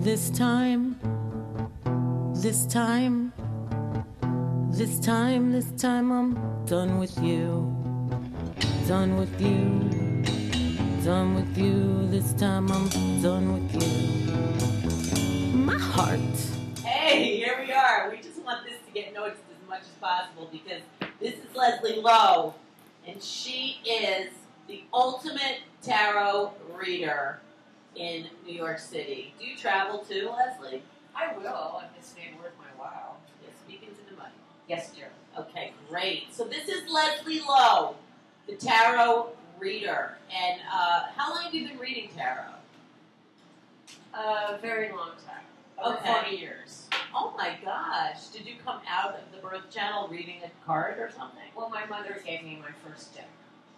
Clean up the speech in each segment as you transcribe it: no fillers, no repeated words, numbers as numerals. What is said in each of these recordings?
This time, I'm done with you. Done with you. Done with you. This time I'm done with you. My heart. Hey, here we are. We just want this to get noticed as much as possible because this is LeSLie Lowe, and she is the ultimate tarot reader in New York City. Do you travel too, LeSLie? I will, if it's made worth my while. Yes, speaking to the money. Yes, dear. Okay, great. So this is LeSLie Lowe, the tarot reader. And how long have you been reading tarot? A very long time. Over 40 years. Oh my gosh. Did you come out of the birth channel reading a card or something? Well, my mother gave me my first deck.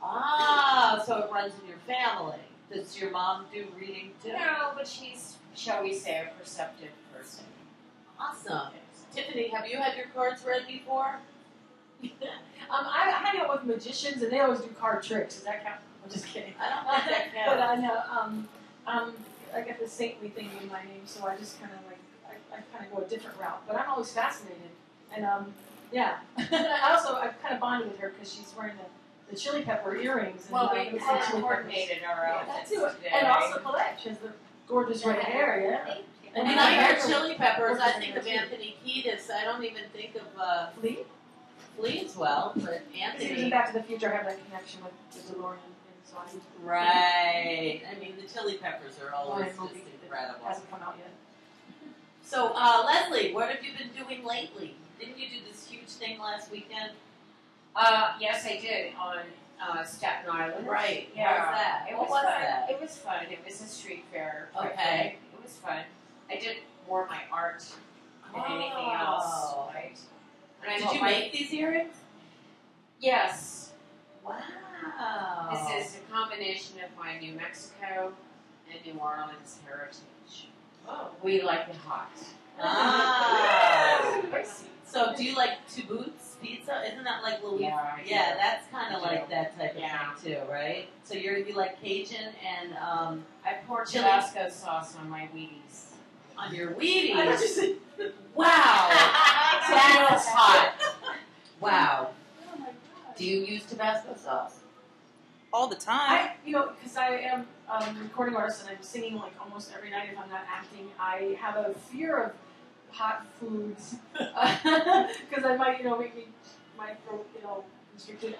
Ah, so it runs in your family. Does your mom do reading too? No, but she's, shall we say, a perceptive person. Awesome. Tiffany, have you had your cards read before? I hang out with magicians, and they always do card tricks. Does that count? I'm just kidding. I don't think that counts. But I know, I got the saintly thing in my name, so I just kind of like, I kind of go a different route. But I'm always fascinated, and yeah. I kind of bonded with her because she's wearing the chili pepper earrings. And, well, we kind of coordinated our outfits today. And also Colette, she has the gorgeous red hair, yeah. And when I hear chili peppers, I think of Anthony Kiedis. I don't even think of Flea as well, but Anthony. In Back to the Future, I have that connection with the DeLorean. So I need to right. I mean, the chili peppers are always just incredible. Hasn't come out yet. So, LeSLie, what have you been doing lately? Didn't you do this huge thing last weekend? Yes, I did on Staten Island. Right. Yeah. What was that? It was fun. It was fun. It was a street fair. Okay. It was fun. I did more my art than anything else. Right. And did you make these earrings? Yes. Wow. This is a combination of my New Mexico and New Orleans heritage. Oh. We like it hot. Ah. So do you like to boots pizza? Isn't that like LoWe? Yeah, that's kind of like that type of thing too, right? So you like Cajun and I pour Tabasco sauce on my Wheaties. On your Wheaties? Wow. That's hot. Wow. Oh my God. Do you use Tabasco sauce? All the time. Because I am a recording artist and I'm singing like almost every night if I'm not acting, I have a fear of hot foods because I might, make me my throat, constricted.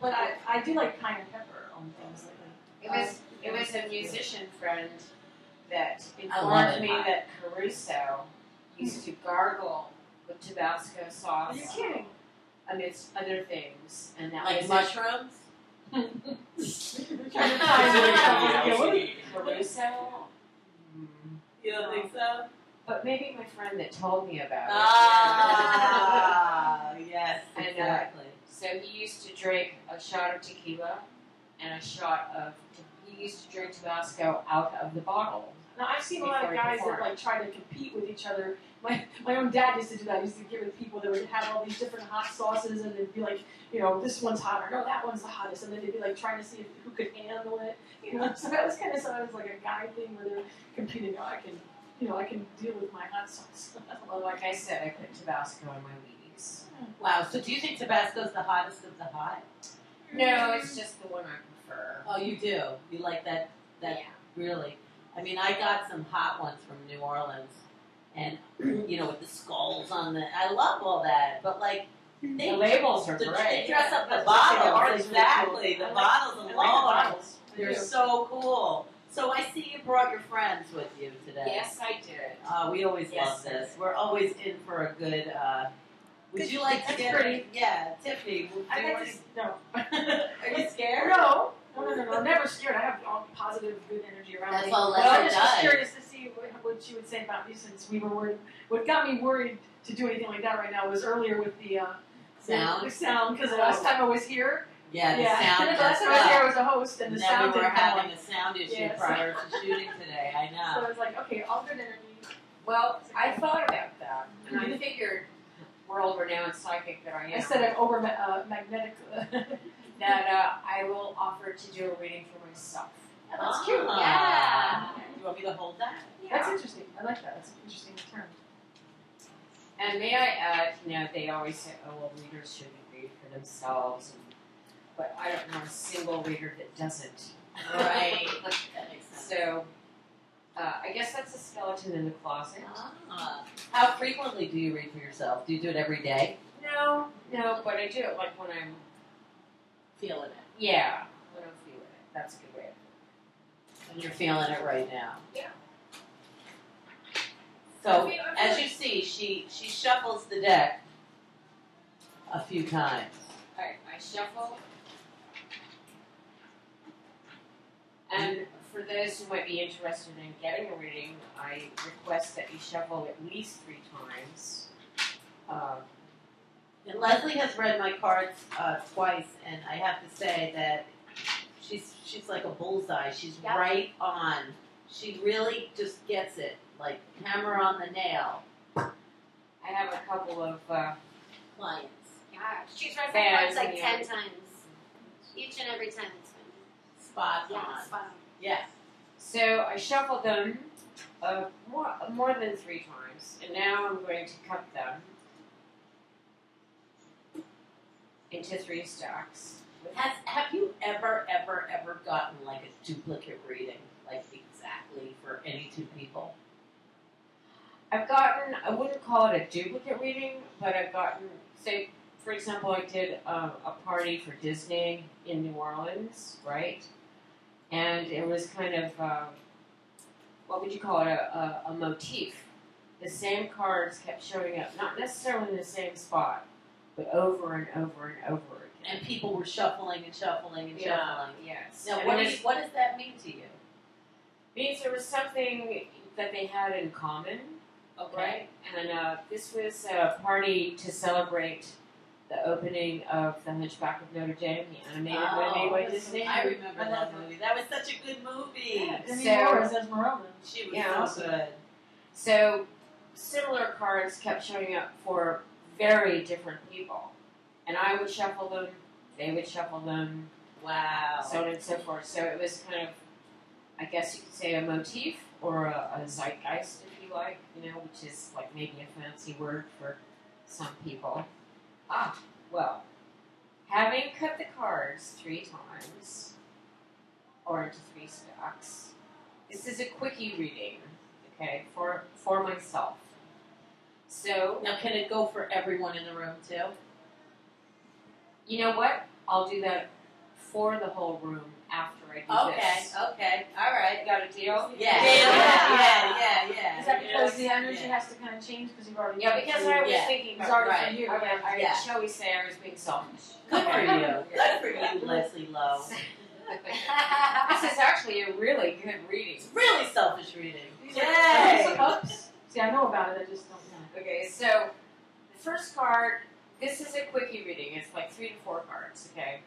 But I do like cayenne pepper on things lately. It was a musician friend that informed me that Caruso used to gargle with Tabasco sauce. Are you kidding? Amidst other things, and that like was mushrooms. Caruso. You don't think so? But maybe my friend that told me about it. Ah, yes, exactly. So he used to drink a shot of tequila and a shot of. He used to drink Tabasco out of the bottle. Now I've seen a lot of guys that like try to compete with each other. My own dad used to do that. He used to give it to people that would have all these different hot sauces, and they'd be like, this one's hotter. No, that one's the hottest, and then they'd be like trying to see who could handle it. So that was kind of sometimes like a guy thing where they're competing. I can deal with my hot sauce. Well, like I said, I put Tabasco in my Wheaties. Wow. So do you think Tabasco's the hottest of the hot? No, it's just the one I prefer. Oh, you do? You like that? Yeah. Really? I mean, I got some hot ones from New Orleans, and with the skulls on the. I love all that, but like the labels are great. They dress up the bottles exactly. The bottles alone, they're so cool. So I see you brought your friends with you today. Yes, I did. We always love this. We're always in for a good. Would you like to get? Pretty. Yeah, Tiffany. No. Are you scared? No. I'm never scared. I have all positive, good energy around me. That's all But I was does. just curious to see what she would say about me since we were worried. What got me worried to do anything like that right now was earlier with the sound. The sound, because the last time I was here. Yeah, the sound. The last time I was here, I was a host, and the sound we were didn't come having on. a sound issue prior to shooting today. I know. So I was like, okay, all good energy. Well, I thought about that, and I figured, world-renowned psychic that I am. I said I'm over magnetic. That I will offer to do a reading for myself. That's cute. Yeah. Do you want me to hold that? Yeah. That's interesting. I like that. That's an interesting term. And may I add, they always say, oh, well, readers shouldn't read for themselves. But I don't know a single reader that doesn't. Right. That makes sense. So, I guess that's a skeleton in the closet. How frequently do you read for yourself? Do you do it every day? No, but I do it like when I'm Feeling it. Yeah, when I'm feeling it. That's a good way of it. And you're feeling it right now. Yeah. So, as you see, she shuffles the deck a few times. Alright, I shuffle. And for those who might be interested in getting a reading, I request that you shuffle at least 3 times. And LeSLie has read my cards twice, and I have to say that she's like a bullseye. She's right on. She really just gets it, like hammer on the nail. I have a couple of Clients. Yeah, she's read my cards like Yeah. 10 times. Each and every time it's been. Spot Yeah, on. spot on. Yes. So I shuffled them more than 3 times, and now I'm going to cut them into 3 stacks. Have you ever gotten like a duplicate reading, like exactly for any 2 people? I've gotten, I wouldn't call it a duplicate reading, but I've gotten, say, for example, I did a party for Disney in New Orleans, right? And it was kind of, what would you call it, a motif. The same cards kept showing up, not necessarily in the same spot, but over and over and over again. And people were shuffling and shuffling and shuffling. Yes. Now, And what does that mean to you? means there was something that they had in common. Okay. Right, and this was a party to celebrate the opening of The Hunchback of Notre Dame, the animated movie by Disney. I remember that movie. That was such a good movie. Yeah, Demi So- Moore as Esmeralda. She was Yeah. so good. So similar cards kept showing up for very different people, and I would shuffle them, they would shuffle them, Wow. so on and so forth. So it was kind of, I guess you could say, a motif or a zeitgeist, if you like, which is like maybe a fancy word for some people. Well, having cut the cards 3 times, or into 3 stacks, this is a quickie reading, okay, for myself. So, Now, can it go for everyone in the room too? you know what? I'll do that for the whole room after I do this. Okay, all right. Got a deal? Yeah. Is that because the energy has to kind of change because you've already... Yeah, because I was Yeah. thinking It's about already right. for you. Yeah. shall we say I was being selfish. Good for you. Good for you, LeSLie Lowe. This is actually a really good reading. It's really selfish reading. These Yay! are cups. See, I know about it, I just don't know. Okay, so the first card, this is a quickie reading. It's like 3 to 4 cards, okay?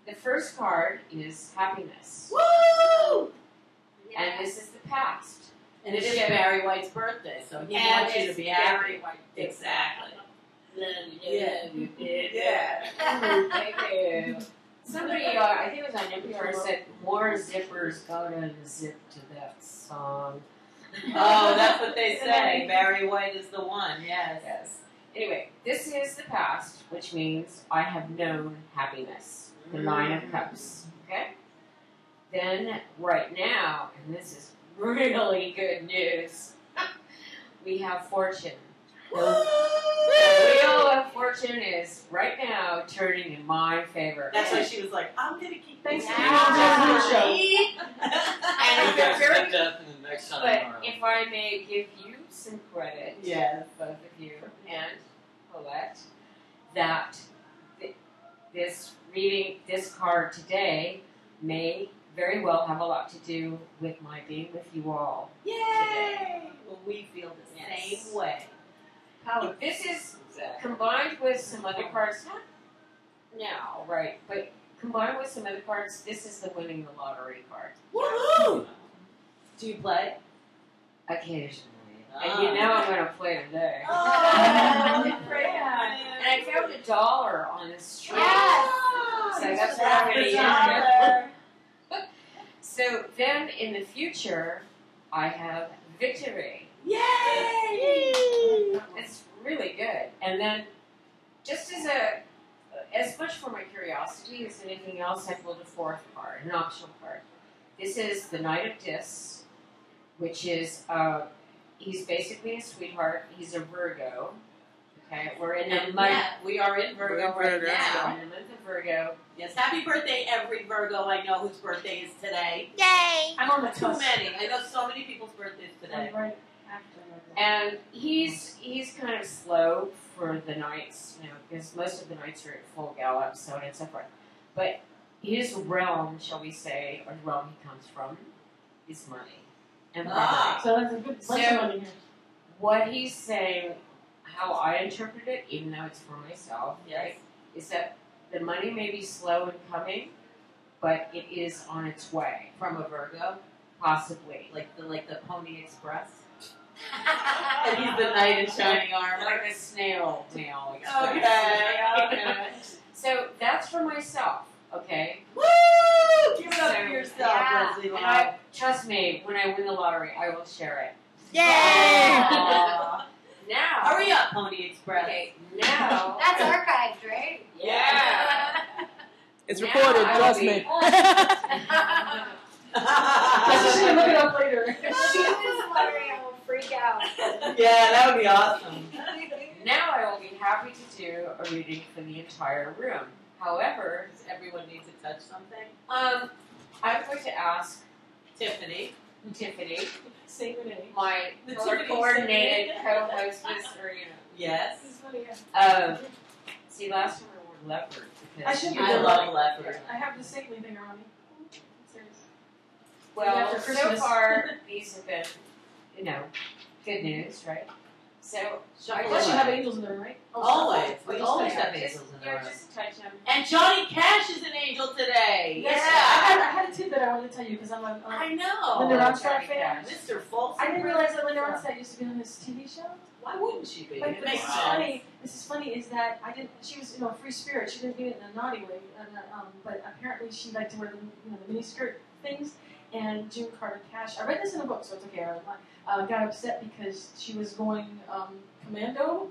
The first card is happiness. Woo! And this is the past. And it is Barry White's birthday, so he wants you to be happy. Exactly. Yeah, you did. Yeah. Thank you. Somebody, I think it was on NPR, said, more zippers go to zip to that song. Oh, that's what they say. Barry White is the one, yes. Yes. Anyway, this is the past, which means I have known happiness. The 9 of Cups. Okay? Then, right now, and this is really good news, we have fortune. The wheel of fortune is right now turning in my favor. That's why she was like, I'm going to keep Thanks this for show. And You guys very, get that in the next time but tomorrow. if I may give you some credit, Yes. both of you and Colette, that this reading, this card today, may very well have a lot to do with my being with you all. Yay! Well, we feel the Yes. same way. This is combined with some other cards, not now, right, but combined with some other cards, this is the winning the lottery card. Woohoo! Do you play? Occasionally. And you know I'm going to play today. Oh, And I found $1 on the street. Yes! So that's what I'm going to use. So then in the future, I have victory. Yay! It's really good. And then, just as much for my curiosity as anything else, I pulled a fourth card, an optional card. This is the Knight of Discs, which is, he's basically a sweetheart. He's a Virgo. Okay, we're in the month. Yeah, we are in Virgo right We're now. in the month of Virgo. Yes, happy birthday, every Virgo I know whose birthday is today. Yay! I'm on the Too cusp. many. I know so many people's birthdays today. I'm right after my And he's kind of slow for the nights, because most of the nights are at full gallop, so on and so forth. But his realm, shall we say, or the realm he comes from, is money and property. So that's a good bunch of money here. What he's saying, how I interpret it, even though it's for myself, Yes. right, is that the money may be slow in coming, but it is on its way, From a Virgo, possibly. like the Pony Express. And he's the knight in shining armor. Like a snail mail. Okay. So that's for myself, okay? Woo! Give it up So, for yourself, yeah. Leslie. And trust me, when I win the lottery, I will share it. Yay! Aw. Now, Hurry up, Pony Express. okay, now, That's archived, right? yeah. It's Now recorded, I will trust be- me. I'm just gonna look it up later. She was Larry, I will freak out. Yeah, that would be awesome. Now I will be happy to do a reading for the entire room. However, Does everyone need to touch something? I'm going to ask Tiffany. Tiffany, Say your name. my The color Tiffany coordinated Tiffany. co-hostess, or Yes. This is funny, yeah. see, last time I wore leopard I because should you be I were love like- leopard. I have the saintly thing around me. Serious. Well, After so Christmas. far these have been, good news, right? So Plus you have angels in there, right? Always. We Oh, always just- have angels in the room. just touch them. And Johnny Cash is an angel today. Yes, Yeah. I had a tidbit I wanted to tell you because I'm a I know. Linda Ronstadt Johnny fan. Cash. Mr. Folsom. I didn't realize that Linda Ronstadt used to be on this TV show. Why wouldn't she be? But It this makes is sense. funny. This is funny is that I didn't. She was a free spirit. She didn't mean it in a naughty way. But apparently she liked to wear the mini skirt things. And June Carter Cash. I read this in a book, so it's okay. I got upset because she was going commando.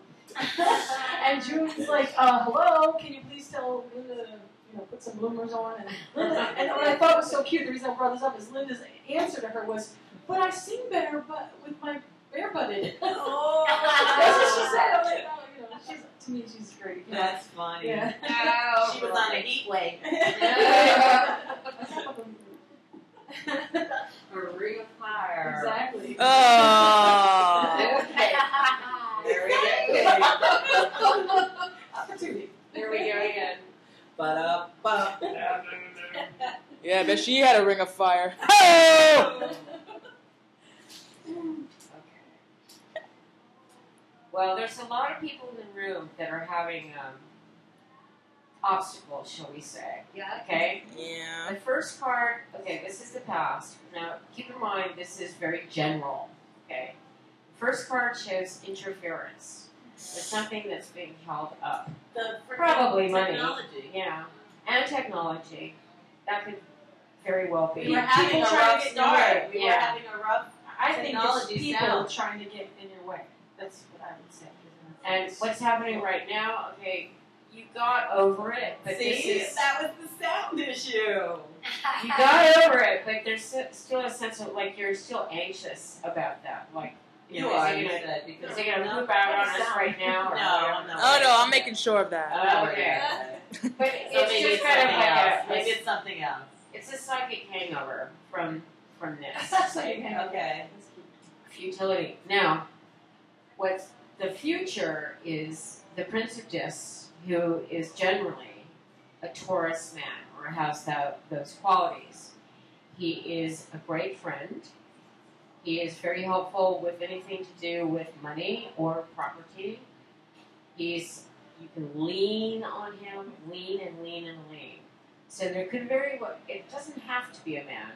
And June's like, hello, can you please tell Linda to put some bloomers on? And Linda, and what I thought was so cute, the reason I brought this up is Linda's answer to her was, but I sing better but with my bare-butted. Oh. That's what she said. I'm like, oh, she's, to me, she's great. That's funny. Yeah. Oh, She was on a heat wave. A ring of fire. Exactly. Oh. Okay. There we go. Opportunity. There we go again. Ba-da-ba. Yeah, but she had a ring of fire. Oh! Okay. Well, there's a lot of people in the room that are having obstacles, shall we say. Yeah. Okay? Yeah. The first card, okay, this is the past. Now, keep in mind, this is very general. Okay? The first card shows interference. There's something that's being held up. The Probably money. technology. Yeah. And technology. That could very well be. We were having a People trying rough to get in your start. way. We were Yeah. having a rough. I think it's Technology people sound. trying to get in your way. That's what I would say. And what's happening right now, okay, you got over it, but See, this is... that was the sound issue. You got over it, but there's still a sense of, like, you're still anxious about that. Like, You know, are, is you it gonna- said, because is it going to poop out on us right now? Or No, whatever? no. Oh no, I'm making sure of that. Oh, okay. But So it's maybe just it's kind of something like else. a... Maybe it's something else. It's a psychic hangover from this. Okay. Futility. Now, what's the future is the Prince of Discs, who is generally a Taurus man or has those qualities. He is a great friend. He is very helpful with anything to do with money or property. You can lean on him, lean and lean and lean. So there could very well, it doesn't have to be a man.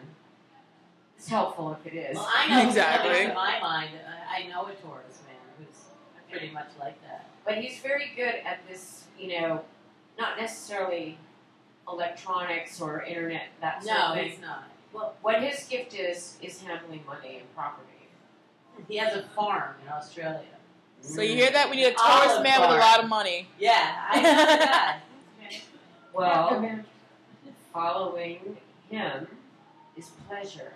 It's helpful if it is. Well, I know Exactly. what's coming to my mind. I know a Taurus man who's pretty much like that. But he's very good at this, not necessarily electronics or internet, that sort No, of thing. he's not. Well, what his gift is handling money and property. He has a farm in Australia. So you hear that? We need a Olive Taurus man with a farm. lot of money. Yeah, I know that. Well, following him is pleasure.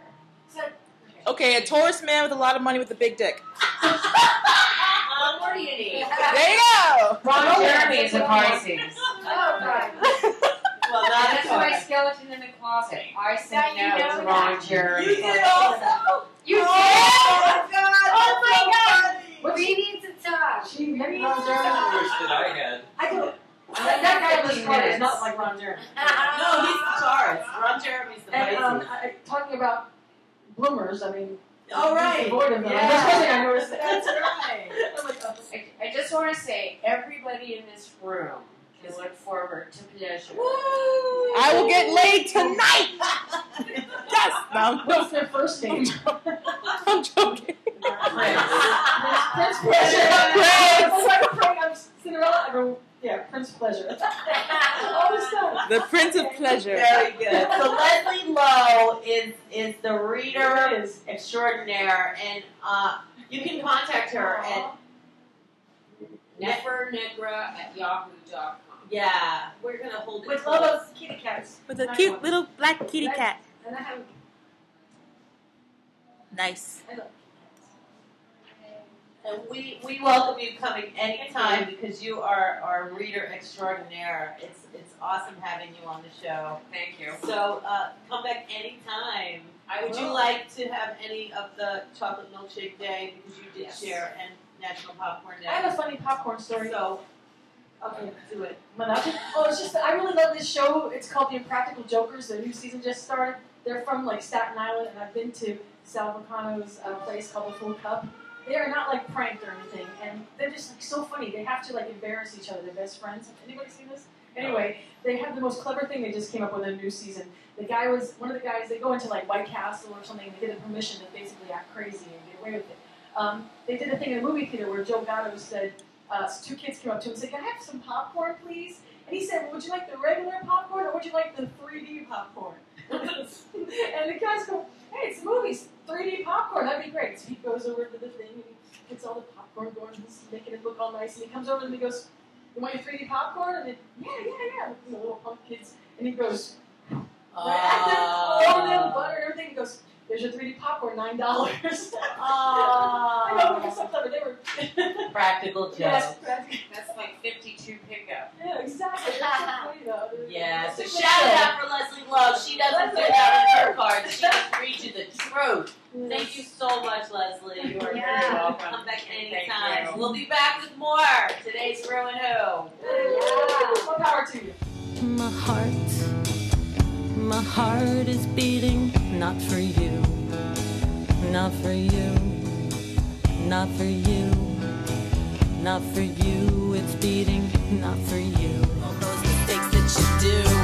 Okay, a Taurus man with a lot of money with a big dick. What do you need? There you go. Ron Jeremy is a Pisces. Oh, right. Well, That's my that's skeleton in the closet. I said Now you no know to that. Ron Jeremy. You did also? You did? Oh, God. Oh, my God. What's We need to talk. She met Ron That's the Jeremy. wish that I had. I don't. That guy in this card is not like Ron Jeremy. No, he's the Taurus. Ron Jeremy's the And Pisces. talking about bloomers, I mean, Oh, right. avoid them. Yeah. That's one thing I noticed. That's right. I'm like, oh. I just want to say, everybody in this room can look forward to pleasure. I will get laid tonight. Yes. No, I'm What's their first name? I'm joking. Prince Pleasure. Prince. I'm like praying I'm Cinderella. I go, yeah, Prince Pleasure. All this stuff. The Prince of Pleasure. Very good. So LeSLie Lowe is the reader It is. extraordinaire, and you can contact her at Nefernegra@yahoo.com. yeah. We're gonna hold it With close. Lolo's kitty cats. With a cute little black kitty cat. And I have. Nice. I love And we welcome you coming anytime because you are our reader extraordinaire. It's awesome having you on the show. Thank you. So come back anytime. Would you like to have any of the chocolate milkshake day because you did Yes. share and National Popcorn Day? I have a funny popcorn story. So okay, do it. Oh, it's just that I really love this show. It's called The Impractical Jokers. The new season just started. They're from like Staten Island, and I've been to Sal Vulcano's place called the Full Cup. They are not like pranked or anything, and they're just like so funny. They have to like embarrass each other. They're best friends. Anybody seen this? Anyway, they have the most clever thing. They just came up with a new season. The guy was one of the guys. They go into like White Castle or something. And they get a permission to basically act crazy and get away with it. They did a thing in a movie theater where Joe Gatto said, two kids came up to him and said, "Can I have some popcorn, please?" And he said, "Well, would you like the regular popcorn or would you like the 3D popcorn?" And the guys go, "Hey, it's movies, 3D popcorn, that'd be great." So he goes over to the thing and he gets all the popcorn going, he's making it look all nice, and he comes over and he goes, "You want your 3D popcorn?" And then, yeah, with the little punk kids, and he goes, right at them, all the butter and everything, he goes, "There's your 3D popcorn, $9. I know, because so clever, they were Practical joke. yes, That's like 52 pickup. yeah, exactly. That's so funny though. Yeah, so It's shout out for LeSLie Lowe. She doesn't do that in her cards. She just reads you the truth. Thank you so much, LeSLie. You are very Yeah. welcome. Come back Thank anytime. you. We'll be back with more. Today's rew-who. Yeah. More power to you. My heart is beating, not for you, not for you, not for you, not for you, it's beating, not for you. All those mistakes that you do.